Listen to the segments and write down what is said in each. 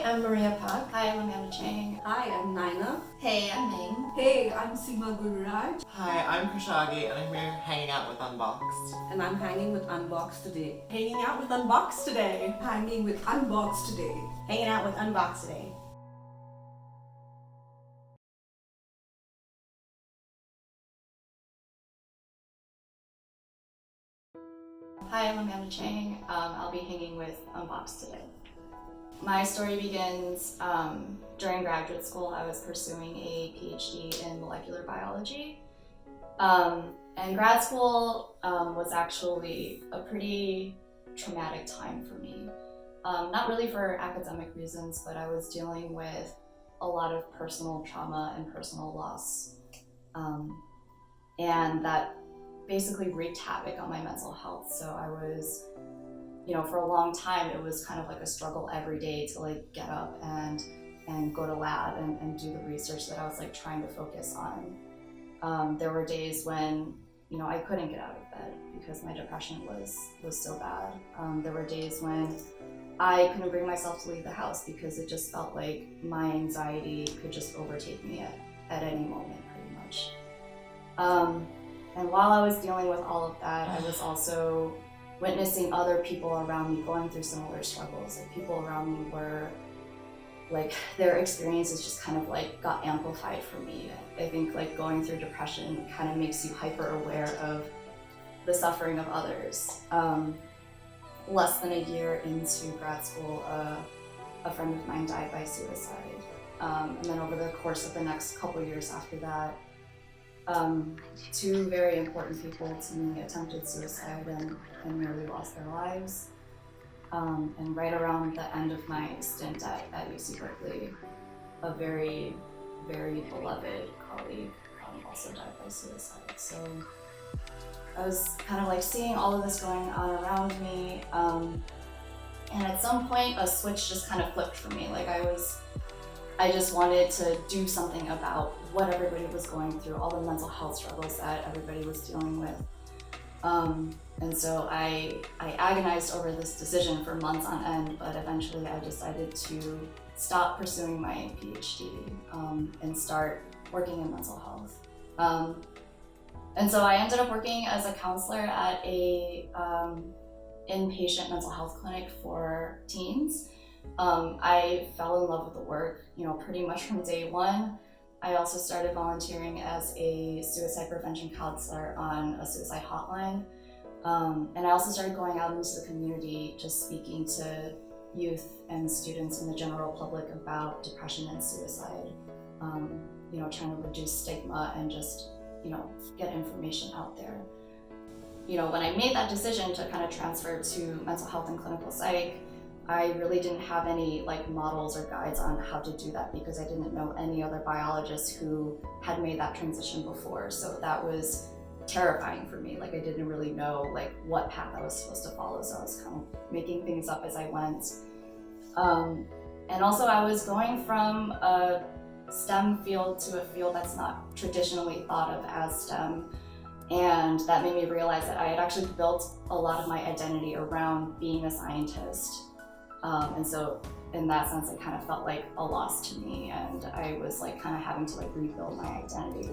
I'm Maria Pak. Hi, I'm Amanda Chang. Hi, I'm Naina. Hey, I'm Ming. Hey, I'm Seema Gururaj. Hi, I'm Khashoggi and I'm here hanging out with Unboxed. And I'm hanging with Unboxed today. Hanging out with Unboxed today. Hanging with Unboxed today. Hanging out with Unboxed today. Hi, I'm Amanda Chang. I'll be hanging with Unboxed today. My story begins during graduate school. I was pursuing a PhD in molecular biology. And grad school was actually a pretty traumatic time for me. Not really for academic reasons, but I was dealing with a lot of personal trauma and personal loss. And that basically wreaked havoc on my mental health. So I was, for a long time, it was kind of like a struggle every day to like get up and go to lab and do the research that I was like trying to focus on. There were days when, I couldn't get out of bed because my depression was so bad. There were days when I couldn't bring myself to leave the house because it just felt like my anxiety could just overtake me at any moment, pretty much. And while I was dealing with all of that, I was also witnessing other people around me going through similar struggles. Like people around me were like, their experiences just kind of like got amplified for me. I think like going through depression kind of makes you hyper aware of the suffering of others. Less than a year into grad school, a friend of mine died by suicide. And then over the course of the next couple years after that, two very important people to me attempted suicide and nearly lost their lives. And right around the end of my stint at UC Berkeley, a very, very beloved colleague also died by suicide. So I was kind of like seeing all of this going on around me. And at some point, a switch just kind of flipped for me. Like I just wanted to do something about what everybody was going through, all the mental health struggles that everybody was dealing with. And so I agonized over this decision for months on end, but eventually I decided to stop pursuing my PhD and start working in mental health. And so I ended up working as a counselor at a inpatient mental health clinic for teens. I fell in love with the work, pretty much from day one. I also started volunteering as a suicide prevention counselor on a suicide hotline. And I also started going out into the community, just speaking to youth and students and the general public about depression and suicide. Trying to reduce stigma and just, get information out there. When I made that decision to kind of transfer to mental health and clinical psych, I really didn't have any models or guides on how to do that because I didn't know any other biologists who had made that transition before. So that was terrifying for me. I didn't really know what path I was supposed to follow. So I was kind of making things up as I went. And also I was going from a STEM field to a field that's not traditionally thought of as STEM. And that made me realize that I had actually built a lot of my identity around being a scientist. And so in that sense, it kind of felt like a loss to me, and I was kind of having to rebuild my identity.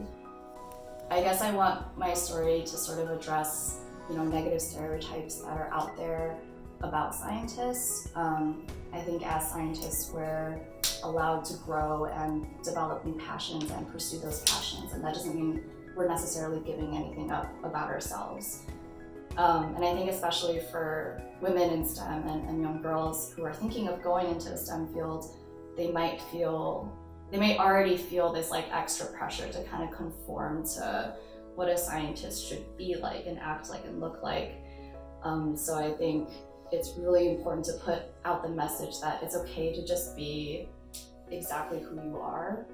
I guess I want my story to sort of address, negative stereotypes that are out there about scientists. I think as scientists, we're allowed to grow and develop new passions and pursue those passions, and that doesn't mean we're necessarily giving anything up about ourselves. And I think especially for women in STEM and young girls who are thinking of going into a STEM field, they might already feel this extra pressure to kind of conform to what a scientist should be like and act like and look like. So I think it's really important to put out the message that it's okay to just be exactly who you are.